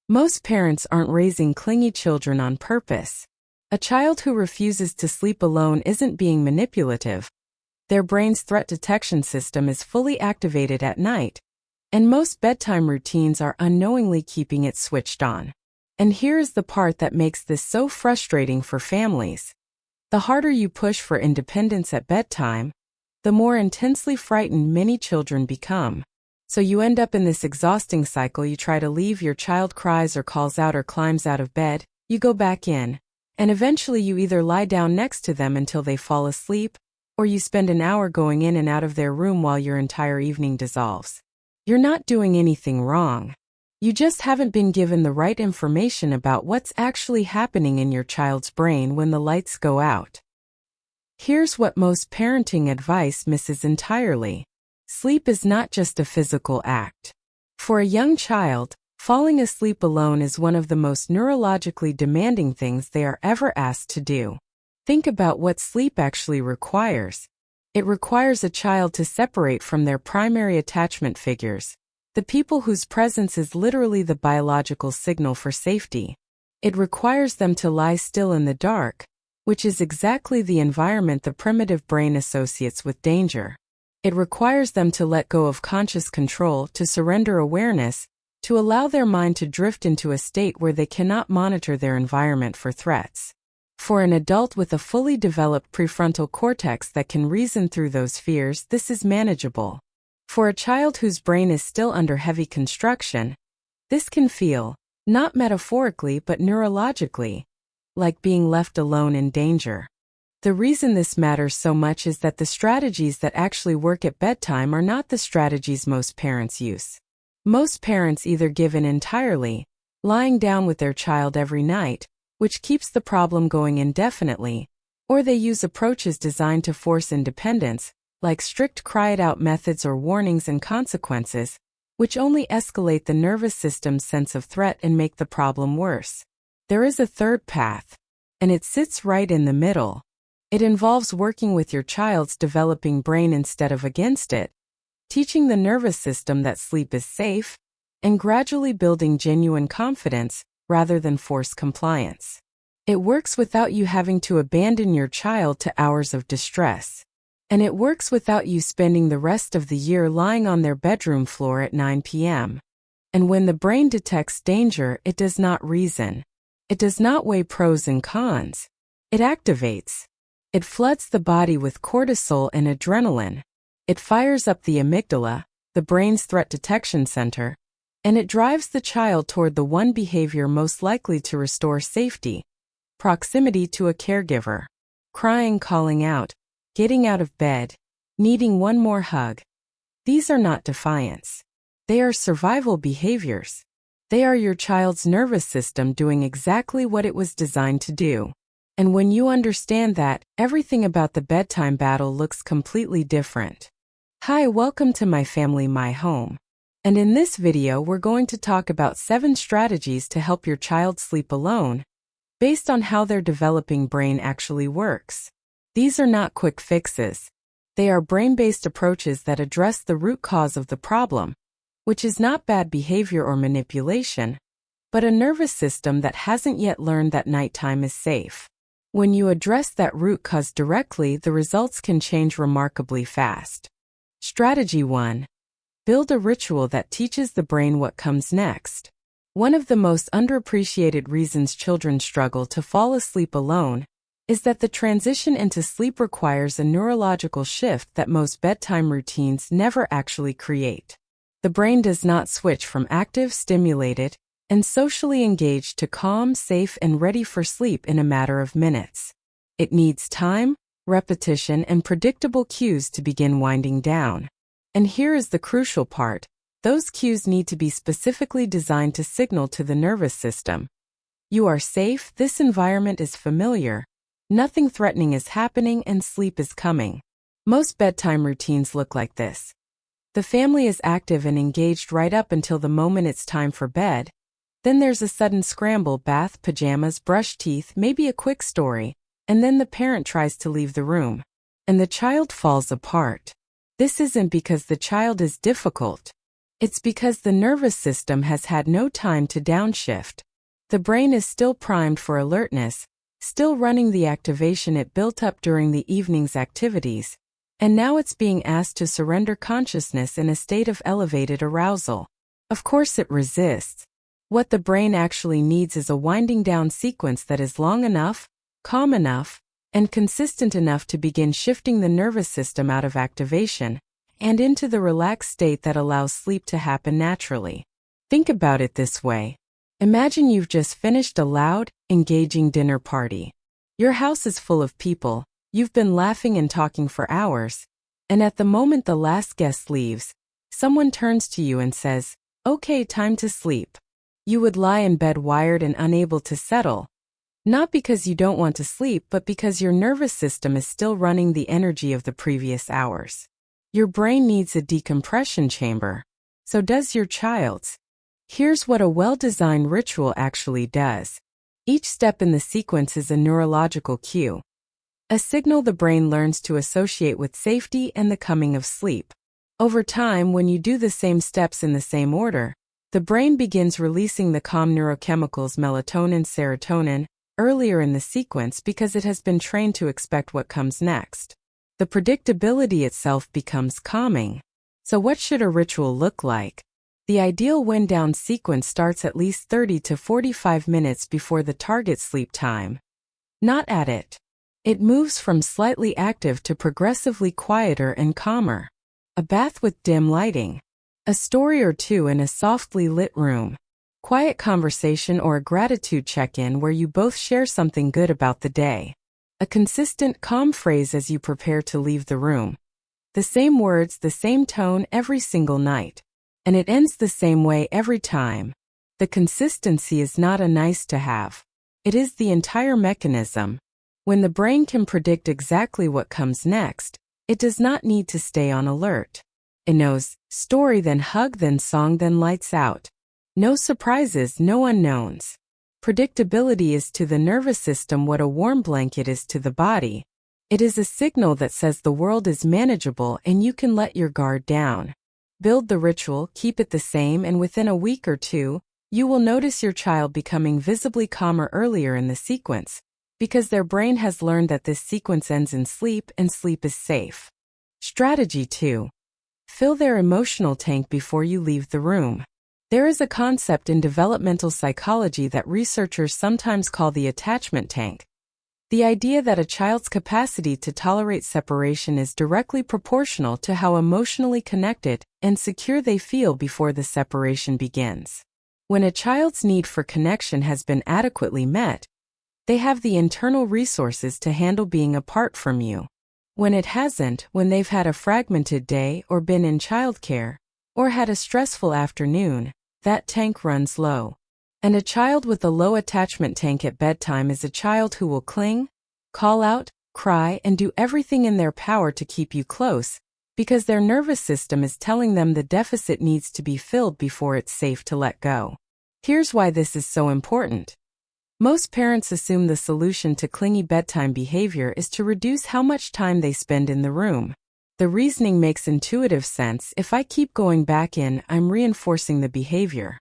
Most parents aren't raising clingy children on purpose. A child who refuses to sleep alone isn't being manipulative. Their brain's threat detection system is fully activated at night, and most bedtime routines are unknowingly keeping it switched on. And here's the part that makes this so frustrating for families. The harder you push for independence at bedtime, the more intensely frightened many children become. So you end up in this exhausting cycle. You try to leave, your child cries or calls out or climbs out of bed, you go back in, and eventually you either lie down next to them until they fall asleep, or you spend an hour going in and out of their room while your entire evening dissolves. You're not doing anything wrong. You just haven't been given the right information about what's actually happening in your child's brain when the lights go out. Here's what most parenting advice misses entirely. Sleep is not just a physical act. For a young child, falling asleep alone is one of the most neurologically demanding things they are ever asked to do. Think about what sleep actually requires. It requires a child to separate from their primary attachment figures, the people whose presence is literally the biological signal for safety. It requires them to lie still in the dark, which is exactly the environment the primitive brain associates with danger. It requires them to let go of conscious control, to surrender awareness, to allow their mind to drift into a state where they cannot monitor their environment for threats. For an adult with a fully developed prefrontal cortex that can reason through those fears, this is manageable. For a child whose brain is still under heavy construction, this can feel, not metaphorically but neurologically, like being left alone in danger. The reason this matters so much is that the strategies that actually work at bedtime are not the strategies most parents use. Most parents either give in entirely, lying down with their child every night, which keeps the problem going indefinitely, or they use approaches designed to force independence, like strict cry-it-out methods or warnings and consequences, which only escalate the nervous system's sense of threat and make the problem worse. There is a third path, and it sits right in the middle. It involves working with your child's developing brain instead of against it, teaching the nervous system that sleep is safe, and gradually building genuine confidence rather than forced compliance. It works without you having to abandon your child to hours of distress. And it works without you spending the rest of the year lying on their bedroom floor at 9 p.m. And when the brain detects danger, it does not reason. It does not weigh pros and cons. It activates. It floods the body with cortisol and adrenaline. It fires up the amygdala, the brain's threat detection center, and it drives the child toward the one behavior most likely to restore safety: proximity to a caregiver. Crying, calling out, getting out of bed, needing one more hug. These are not defiance. They are survival behaviors. They are your child's nervous system doing exactly what it was designed to do. And when you understand that, everything about the bedtime battle looks completely different. Hi, welcome to my family, my home. And in this video, we're going to talk about 7 strategies to help your child sleep alone, based on how their developing brain actually works. These are not quick fixes. They are brain-based approaches that address the root cause of the problem, which is not bad behavior or manipulation, but a nervous system that hasn't yet learned that nighttime is safe. When you address that root cause directly, the results can change remarkably fast. Strategy 1. Build a ritual that teaches the brain what comes next. One of the most underappreciated reasons children struggle to fall asleep alone is that the transition into sleep requires a neurological shift that most bedtime routines never actually create. The brain does not switch from active, stimulated, and socially engaged to calm, safe, and ready for sleep in a matter of minutes. It needs time, repetition, and predictable cues to begin winding down. And here is the crucial part: those cues need to be specifically designed to signal to the nervous system: you are safe, this environment is familiar, nothing threatening is happening, and sleep is coming. Most bedtime routines look like this. The family is active and engaged right up until the moment it's time for bed. Then there's a sudden scramble: bath, pajamas, brush teeth, maybe a quick story, and then the parent tries to leave the room. And the child falls apart. This isn't because the child is difficult. It's because the nervous system has had no time to downshift. The brain is still primed for alertness, still running the activation it built up during the evening's activities, and now it's being asked to surrender consciousness in a state of elevated arousal. Of course it resists. What the brain actually needs is a winding down sequence that is long enough, calm enough, and consistent enough to begin shifting the nervous system out of activation and into the relaxed state that allows sleep to happen naturally. Think about it this way. Imagine you've just finished a loud, engaging dinner party. Your house is full of people, you've been laughing and talking for hours, and at the moment the last guest leaves, someone turns to you and says, "Okay, time to sleep." You would lie in bed wired and unable to settle, not because you don't want to sleep, but because your nervous system is still running the energy of the previous hours. Your brain needs a decompression chamber. So does your child's. Here's what a well-designed ritual actually does. Each step in the sequence is a neurological cue, a signal the brain learns to associate with safety and the coming of sleep. Over time, when you do the same steps in the same order, the brain begins releasing the calm neurochemicals melatonin, serotonin, earlier in the sequence because it has been trained to expect what comes next. The predictability itself becomes calming. So what should a ritual look like? The ideal wind-down sequence starts at least 30 to 45 minutes before the target sleep time. Not at it. It moves from slightly active to progressively quieter and calmer. A bath with dim lighting. A story or two in a softly lit room. Quiet conversation or a gratitude check-in where you both share something good about the day. A consistent, calm phrase as you prepare to leave the room. The same words, the same tone every single night. And it ends the same way every time. The consistency is not a nice to have. It is the entire mechanism. When the brain can predict exactly what comes next, it does not need to stay on alert. It knows, story then hug then song then lights out. No surprises, no unknowns. Predictability is to the nervous system what a warm blanket is to the body. It is a signal that says the world is manageable and you can let your guard down. Build the ritual, keep it the same, and within a week or two, you will notice your child becoming visibly calmer earlier in the sequence, because their brain has learned that this sequence ends in sleep and sleep is safe. Strategy 2. Fill their emotional tank before you leave the room. There is a concept in developmental psychology that researchers sometimes call the attachment tank. The idea that a child's capacity to tolerate separation is directly proportional to how emotionally connected and secure they feel before the separation begins. When a child's need for connection has been adequately met, they have the internal resources to handle being apart from you. When it hasn't, when they've had a fragmented day or been in childcare, or had a stressful afternoon, that tank runs low. And a child with a low attachment tank at bedtime is a child who will cling, call out, cry, and do everything in their power to keep you close, because their nervous system is telling them the deficit needs to be filled before it's safe to let go. Here's why this is so important. Most parents assume the solution to clingy bedtime behavior is to reduce how much time they spend in the room. The reasoning makes intuitive sense. If I keep going back in, I'm reinforcing the behavior.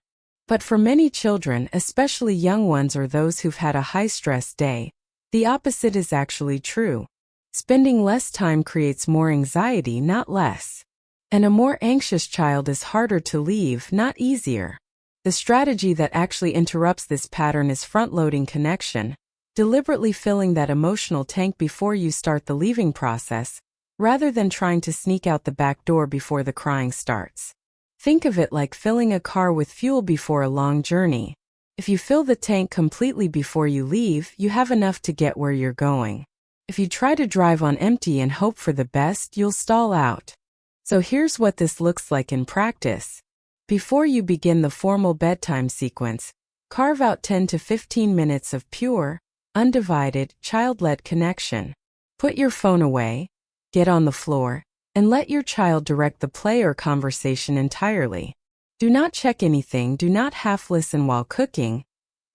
But for many children, especially young ones or those who've had a high-stress day, the opposite is actually true. Spending less time creates more anxiety, not less. And a more anxious child is harder to leave, not easier. The strategy that actually interrupts this pattern is front-loading connection, deliberately filling that emotional tank before you start the leaving process, rather than trying to sneak out the back door before the crying starts. Think of it like filling a car with fuel before a long journey. If you fill the tank completely before you leave, you have enough to get where you're going. If you try to drive on empty and hope for the best, you'll stall out. So here's what this looks like in practice. Before you begin the formal bedtime sequence, carve out 10 to 15 minutes of pure, undivided, child-led connection. Put your phone away, get on the floor, and let your child direct the play or conversation entirely. Do not check anything, do not half listen while cooking,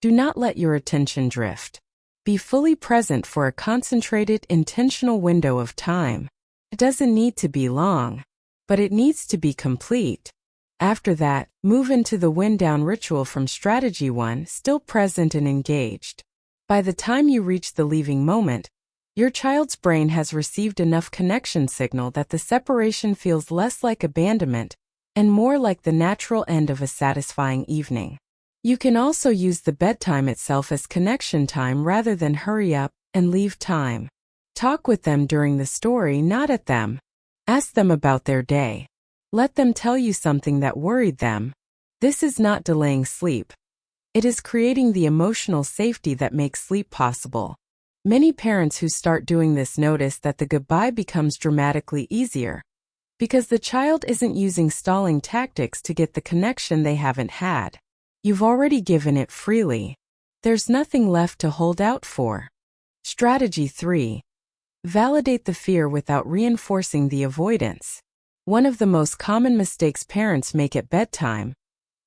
do not let your attention drift. Be fully present for a concentrated, intentional window of time. It doesn't need to be long, but it needs to be complete. After that, move into the wind-down ritual from strategy 1, still present and engaged. By the time you reach the leaving moment, your child's brain has received enough connection signal that the separation feels less like abandonment and more like the natural end of a satisfying evening. You can also use the bedtime itself as connection time rather than hurry up and leave time. Talk with them during the story, not at them. Ask them about their day. Let them tell you something that worried them. This is not delaying sleep. It is creating the emotional safety that makes sleep possible. Many parents who start doing this notice that the goodbye becomes dramatically easier, because the child isn't using stalling tactics to get the connection they haven't had. You've already given it freely. There's nothing left to hold out for. Strategy 3. Validate the fear without reinforcing the avoidance. One of the most common mistakes parents make at bedtime,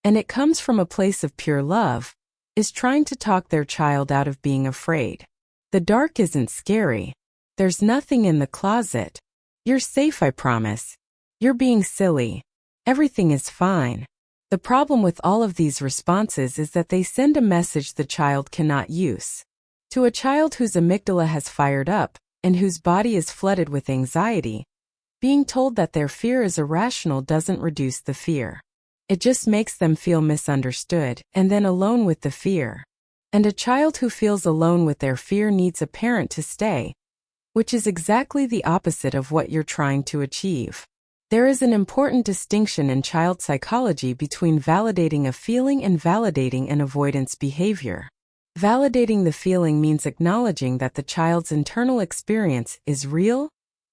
and it comes from a place of pure love, is trying to talk their child out of being afraid. The dark isn't scary. There's nothing in the closet. You're safe, I promise. You're being silly. Everything is fine. The problem with all of these responses is that they send a message the child cannot use. To a child whose amygdala has fired up and whose body is flooded with anxiety, being told that their fear is irrational doesn't reduce the fear. It just makes them feel misunderstood and then alone with the fear. And a child who feels alone with their fear needs a parent to stay, which is exactly the opposite of what you're trying to achieve. There is an important distinction in child psychology between validating a feeling and validating an avoidance behavior. Validating the feeling means acknowledging that the child's internal experience is real,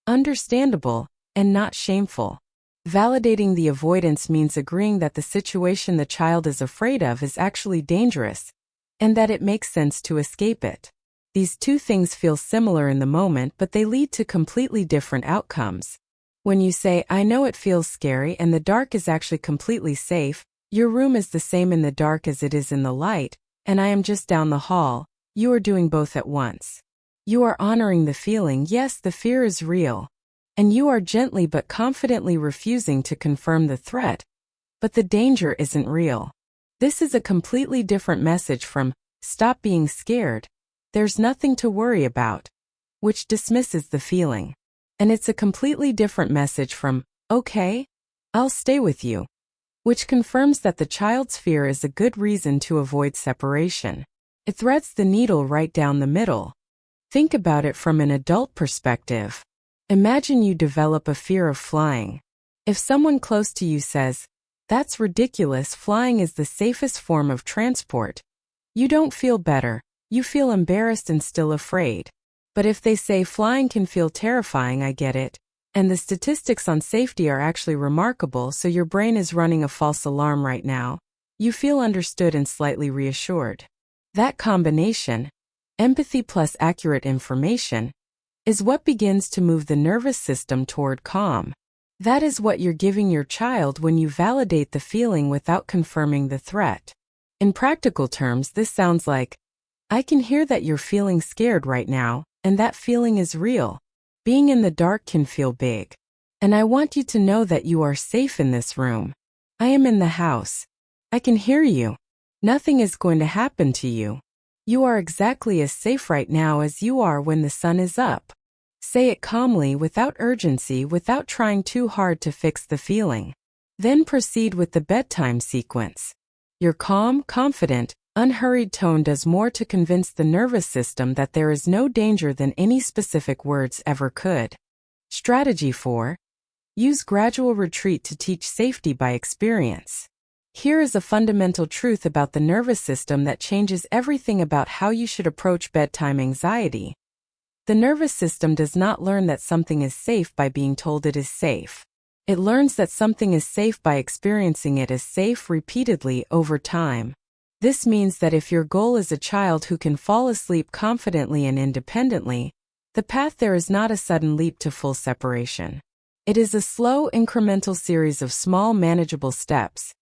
understandable, and not shameful. Validating the avoidance means agreeing that the situation the child is afraid of is actually dangerous, and that it makes sense to escape it. These two things feel similar in the moment, but they lead to completely different outcomes. When you say, I know it feels scary and the dark is actually completely safe, your room is the same in the dark as it is in the light, and I am just down the hall, you are doing both at once. You are honoring the feeling, yes, the fear is real, and you are gently but confidently refusing to confirm the threat, but the danger isn't real. This is a completely different message from, stop being scared, there's nothing to worry about, which dismisses the feeling. And it's a completely different message from, okay, I'll stay with you, which confirms that the child's fear is a good reason to avoid separation. It threads the needle right down the middle. Think about it from an adult perspective. Imagine you develop a fear of flying. If someone close to you says, that's ridiculous, flying is the safest form of transport, you don't feel better, you feel embarrassed and still afraid. But if they say flying can feel terrifying, I get it, and the statistics on safety are actually remarkable, so your brain is running a false alarm right now, you feel understood and slightly reassured. That combination, empathy plus accurate information, is what begins to move the nervous system toward calm. That is what you're giving your child when you validate the feeling without confirming the threat. In practical terms, this sounds like, I can hear that you're feeling scared right now, and that feeling is real. Being in the dark can feel big. And I want you to know that you are safe in this room. I am in the house. I can hear you. Nothing is going to happen to you. You are exactly as safe right now as you are when the sun is up. Say it calmly, without urgency, without trying too hard to fix the feeling. Then proceed with the bedtime sequence. Your calm, confident, unhurried tone does more to convince the nervous system that there is no danger than any specific words ever could. Strategy 4. Use gradual retreat to teach safety by experience. Here is a fundamental truth about the nervous system that changes everything about how you should approach bedtime anxiety. The nervous system does not learn that something is safe by being told it is safe. It learns that something is safe by experiencing it as safe repeatedly over time. This means that if your goal is a child who can fall asleep confidently and independently, the path there is not a sudden leap to full separation. It is a slow, incremental series of small, manageable steps,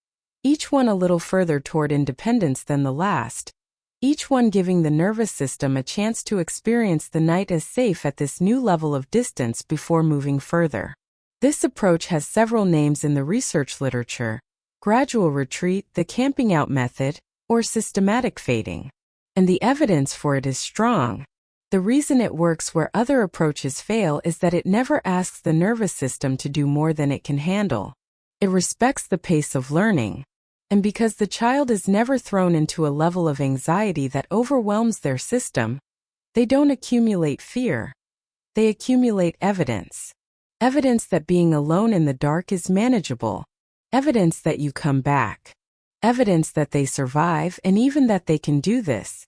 each one a little further toward independence than the last, each one giving the nervous system a chance to experience the night as safe at this new level of distance before moving further. This approach has several names in the research literature, gradual retreat, the camping out method, or systematic fading. And the evidence for it is strong. The reason it works where other approaches fail is that it never asks the nervous system to do more than it can handle. It respects the pace of learning. And because the child is never thrown into a level of anxiety that overwhelms their system, they don't accumulate fear. They accumulate evidence. Evidence that being alone in the dark is manageable. Evidence that you come back. Evidence that they survive and even that they can do this.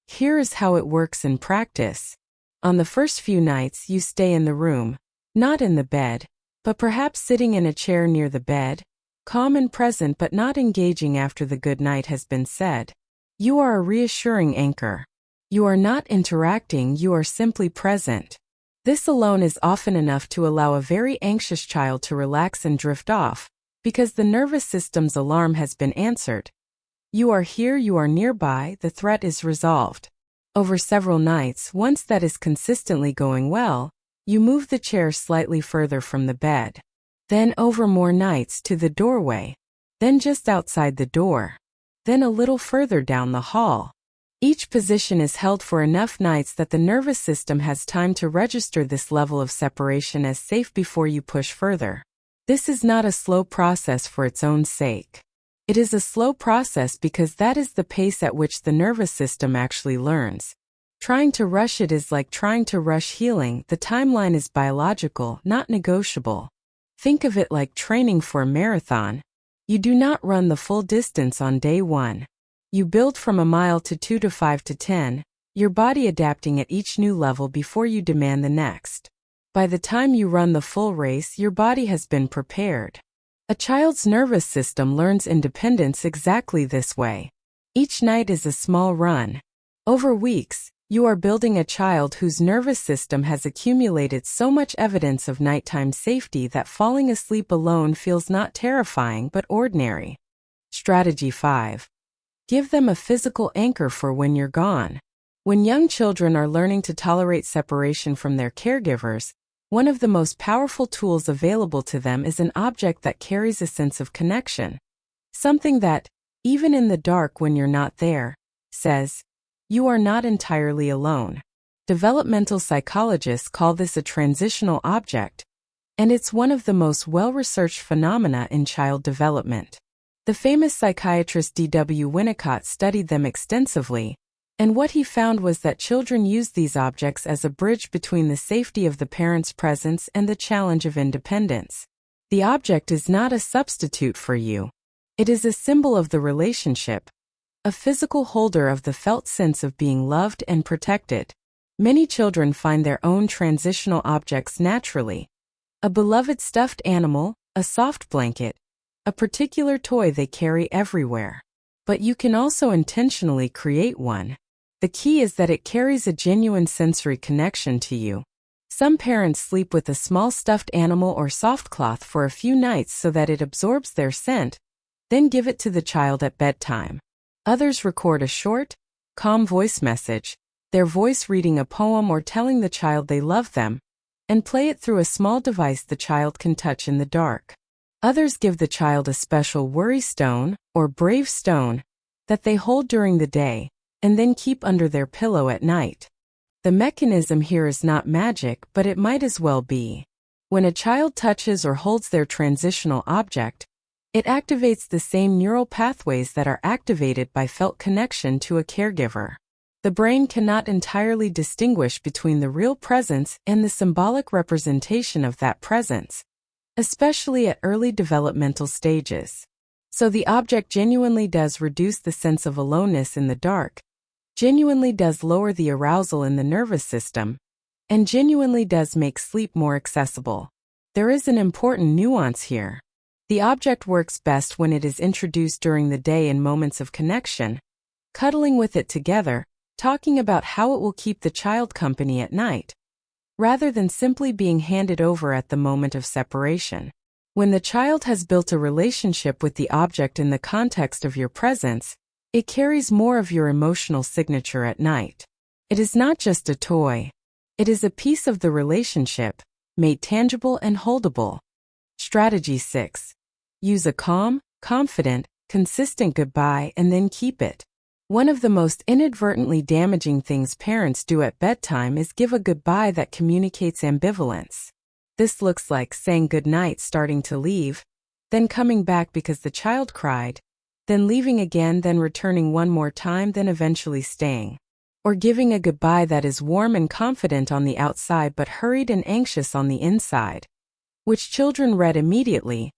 Here is how it works in practice. On the first few nights, you stay in the room, not in the bed, but perhaps sitting in a chair near the bed, calm and present but not engaging after the good night has been said. You are a reassuring anchor. You are not interacting, you are simply present. This alone is often enough to allow a very anxious child to relax and drift off, because the nervous system's alarm has been answered. You are here, you are nearby, the threat is resolved. Over several nights, once that is consistently going well, you move the chair slightly further from the bed. Then over more nights to the doorway. Then just outside the door. Then a little further down the hall. Each position is held for enough nights that the nervous system has time to register this level of separation as safe before you push further. This is not a slow process for its own sake. It is a slow process because that is the pace at which the nervous system actually learns. Trying to rush it is like trying to rush healing. The timeline is biological, not negotiable. Think of it like training for a marathon. You do not run the full distance on day 1. You build from a mile to 2 to 5 to 10, your body adapting at each new level before you demand the next. By the time you run the full race, your body has been prepared. A child's nervous system learns independence exactly this way. Each night is a small run. Over weeks, you are building a child whose nervous system has accumulated so much evidence of nighttime safety that falling asleep alone feels not terrifying but ordinary. Strategy 5. Give them a physical anchor for when you're gone. When young children are learning to tolerate separation from their caregivers, one of the most powerful tools available to them is an object that carries a sense of connection. Something that, even in the dark when you're not there, says, you are not entirely alone. Developmental psychologists call this a transitional object, and it's one of the most well-researched phenomena in child development. The famous psychiatrist D.W. Winnicott studied them extensively, and what he found was that children use these objects as a bridge between the safety of the parent's presence and the challenge of independence. The object is not a substitute for you. It is a symbol of the relationship, a physical holder of the felt sense of being loved and protected. Many children find their own transitional objects naturally. A beloved stuffed animal, a soft blanket, a particular toy they carry everywhere. But you can also intentionally create one. The key is that it carries a genuine sensory connection to you. Some parents sleep with a small stuffed animal or soft cloth for a few nights so that it absorbs their scent, then give it to the child at bedtime. Others record a short, calm voice message, their voice reading a poem or telling the child they love them, and play it through a small device the child can touch in the dark. Others give the child a special worry stone or brave stone that they hold during the day and then keep under their pillow at night. The mechanism here is not magic, but it might as well be. When a child touches or holds their transitional object, it activates the same neural pathways that are activated by felt connection to a caregiver. The brain cannot entirely distinguish between the real presence and the symbolic representation of that presence, especially at early developmental stages. So the object genuinely does reduce the sense of aloneness in the dark, genuinely does lower the arousal in the nervous system, and genuinely does make sleep more accessible. There is an important nuance here. The object works best when it is introduced during the day in moments of connection, cuddling with it together, talking about how it will keep the child company at night, rather than simply being handed over at the moment of separation. When the child has built a relationship with the object in the context of your presence, it carries more of your emotional signature at night. It is not just a toy. It is a piece of the relationship, made tangible and holdable. Strategy 6. Use a calm, confident, consistent goodbye and then keep it. One of the most inadvertently damaging things parents do at bedtime is give a goodbye that communicates ambivalence. This looks like saying goodnight, starting to leave, then coming back because the child cried, then leaving again, then returning one more time, then eventually staying. Or giving a goodbye that is warm and confident on the outside but hurried and anxious on the inside, which children read immediately,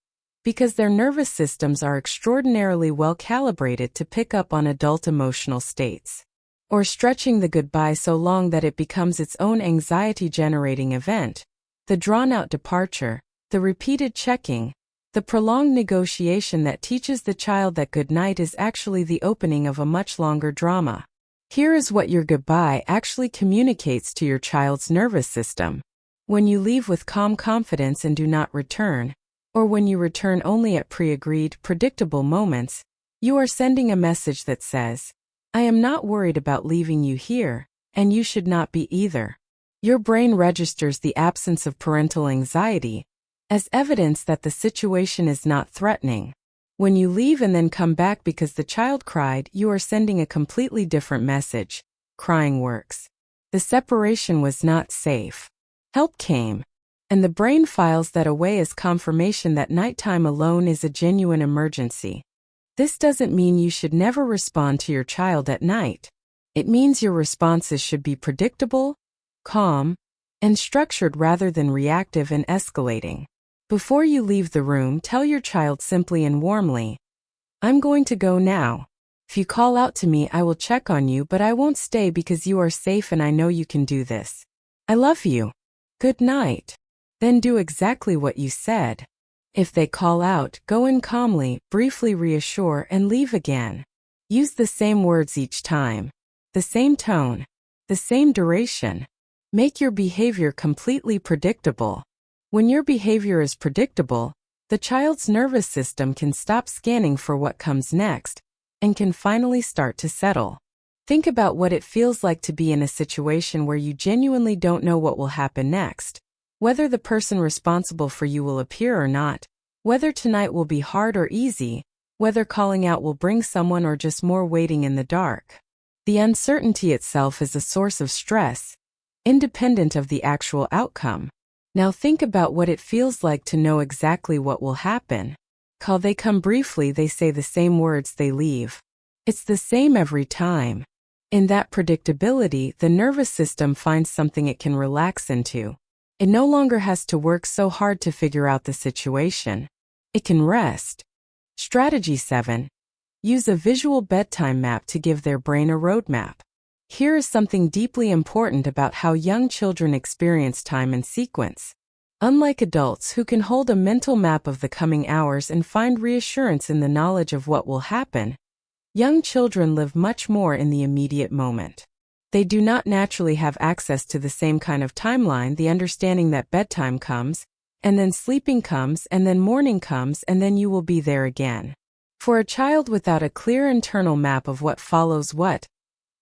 because their nervous systems are extraordinarily well calibrated to pick up on adult emotional states. Or stretching the goodbye so long that it becomes its own anxiety-generating event, the drawn-out departure, the repeated checking, the prolonged negotiation that teaches the child that goodnight is actually the opening of a much longer drama. Here is what your goodbye actually communicates to your child's nervous system. When you leave with calm confidence and do not return, or when you return only at pre-agreed, predictable moments, you are sending a message that says, I am not worried about leaving you here, and you should not be either. Your brain registers the absence of parental anxiety as evidence that the situation is not threatening. When you leave and then come back because the child cried, you are sending a completely different message. Crying works. The separation was not safe. Help came. And the brain files that away as confirmation that nighttime alone is a genuine emergency. This doesn't mean you should never respond to your child at night. It means your responses should be predictable, calm, and structured rather than reactive and escalating. Before you leave the room, tell your child simply and warmly, I'm going to go now. If you call out to me, I will check on you, but I won't stay because you are safe and I know you can do this. I love you. Good night. Then do exactly what you said. If they call out, go in calmly, briefly reassure, and leave again. Use the same words each time, the same tone, the same duration. Make your behavior completely predictable. When your behavior is predictable, the child's nervous system can stop scanning for what comes next and can finally start to settle. Think about what it feels like to be in a situation where you genuinely don't know what will happen next, whether the person responsible for you will appear or not, whether tonight will be hard or easy, whether calling out will bring someone or just more waiting in the dark. The uncertainty itself is a source of stress, independent of the actual outcome. Now think about what it feels like to know exactly what will happen. Call, they come briefly, they say the same words, they leave. It's the same every time. In that predictability, the nervous system finds something it can relax into. It no longer has to work so hard to figure out the situation. It can rest. Strategy 7. Use a visual bedtime map to give their brain a roadmap. Here is something deeply important about how young children experience time and sequence. Unlike adults who can hold a mental map of the coming hours and find reassurance in the knowledge of what will happen, young children live much more in the immediate moment. They do not naturally have access to the same kind of timeline, the understanding that bedtime comes, and then sleeping comes, and then morning comes, and then you will be there again. For a child without a clear internal map of what follows what,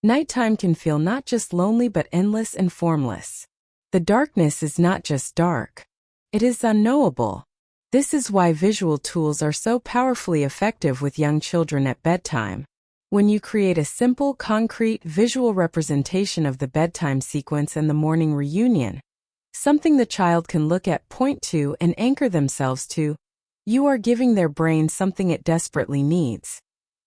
nighttime can feel not just lonely but endless and formless. The darkness is not just dark. It is unknowable. This is why visual tools are so powerfully effective with young children at bedtime. When you create a simple, concrete, visual representation of the bedtime sequence and the morning reunion, something the child can look at, point to, and anchor themselves to, you are giving their brain something it desperately needs.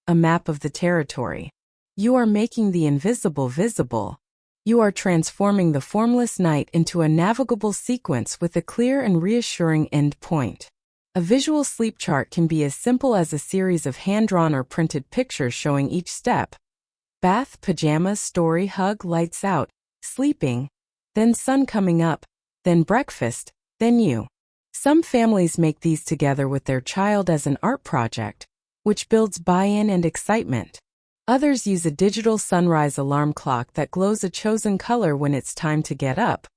A map of the territory. You are making the invisible visible. You are transforming the formless night into a navigable sequence with a clear and reassuring end point. A visual sleep chart can be as simple as a series of hand-drawn or printed pictures showing each step. Bath, pajamas, story, hug, lights out, sleeping, then sun coming up, then breakfast, then you. Some families make these together with their child as an art project, which builds buy-in and excitement. Others use a digital sunrise alarm clock that glows a chosen color when it's time to get up,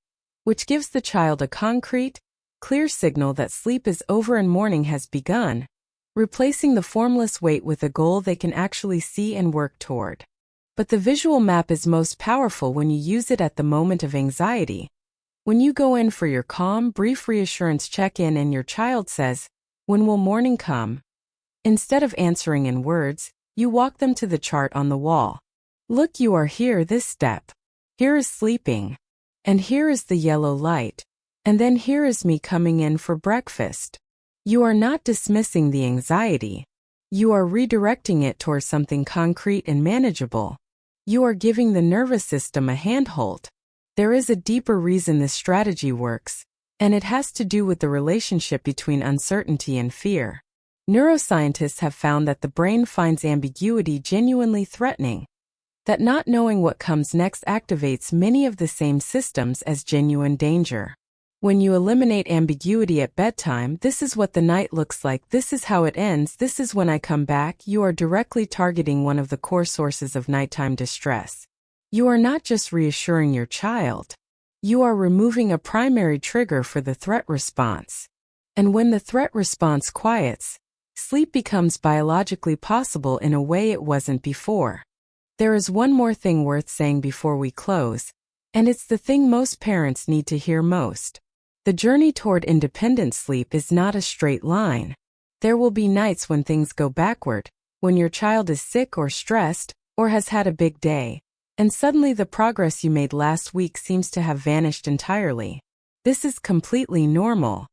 which gives the child a concrete, clear signal that sleep is over and morning has begun, replacing the formless wait with a goal they can actually see and work toward. But the visual map is most powerful when you use it at the moment of anxiety. When you go in for your calm, brief reassurance check-in and your child says, "When will morning come?" Instead of answering in words, you walk them to the chart on the wall. Look, you are here, this step. Here is sleeping. And here is the yellow light. And then here is me coming in for breakfast. You are not dismissing the anxiety. You are redirecting it towards something concrete and manageable. You are giving the nervous system a handhold. There is a deeper reason this strategy works, and it has to do with the relationship between uncertainty and fear. Neuroscientists have found that the brain finds ambiguity genuinely threatening, that not knowing what comes next activates many of the same systems as genuine danger. When you eliminate ambiguity at bedtime, this is what the night looks like, this is how it ends, this is when I come back, you are directly targeting one of the core sources of nighttime distress. You are not just reassuring your child. You are removing a primary trigger for the threat response. And when the threat response quiets, sleep becomes biologically possible in a way it wasn't before. There is one more thing worth saying before we close, and it's the thing most parents need to hear most. The journey toward independent sleep is not a straight line. There will be nights when things go backward, when your child is sick or stressed, or has had a big day, and suddenly the progress you made last week seems to have vanished entirely. This is completely normal.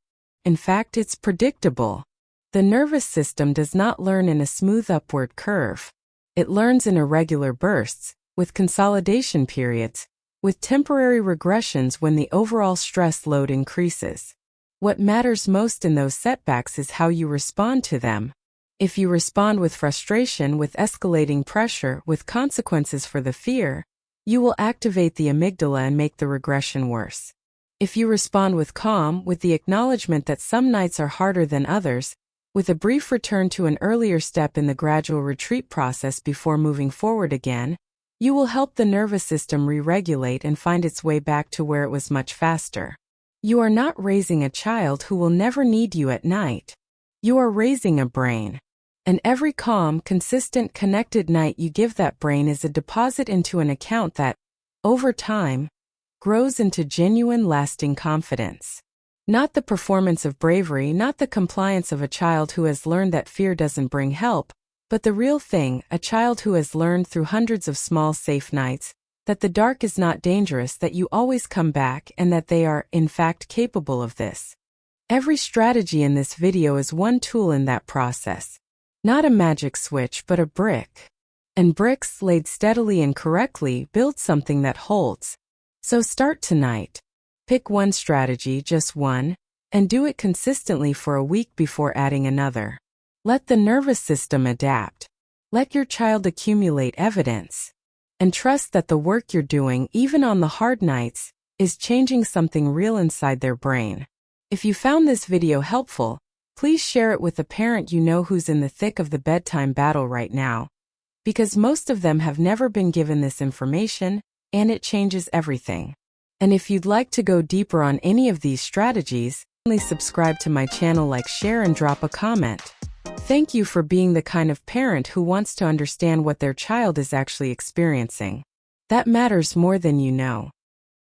In fact, it's predictable. The nervous system does not learn in a smooth upward curve. It learns in irregular bursts, with consolidation periods, with temporary regressions when the overall stress load increases. What matters most in those setbacks is how you respond to them. If you respond with frustration, with escalating pressure, with consequences for the fear, you will activate the amygdala and make the regression worse. If you respond with calm, with the acknowledgement that some nights are harder than others, with a brief return to an earlier step in the gradual retreat process before moving forward again, you will help the nervous system re-regulate and find its way back to where it was much faster. You are not raising a child who will never need you at night. You are raising a brain. And every calm, consistent, connected night you give that brain is a deposit into an account that, over time, grows into genuine, lasting confidence. Not the performance of bravery, not the compliance of a child who has learned that fear doesn't bring help, but the real thing, a child who has learned through hundreds of small, safe nights, that the dark is not dangerous, that you always come back, and that they are, in fact, capable of this. Every strategy in this video is one tool in that process. Not a magic switch, but a brick. And bricks, laid steadily and correctly, build something that holds. So start tonight. Pick one strategy, just one, and do it consistently for a week before adding another. Let the nervous system adapt. Let your child accumulate evidence. And trust that the work you're doing, even on the hard nights, is changing something real inside their brain. If you found this video helpful, please share it with a parent you know who's in the thick of the bedtime battle right now. Because most of them have never been given this information, and it changes everything. And if you'd like to go deeper on any of these strategies, please subscribe to my channel, like, share, and drop a comment. Thank you for being the kind of parent who wants to understand what their child is actually experiencing. That matters more than you know.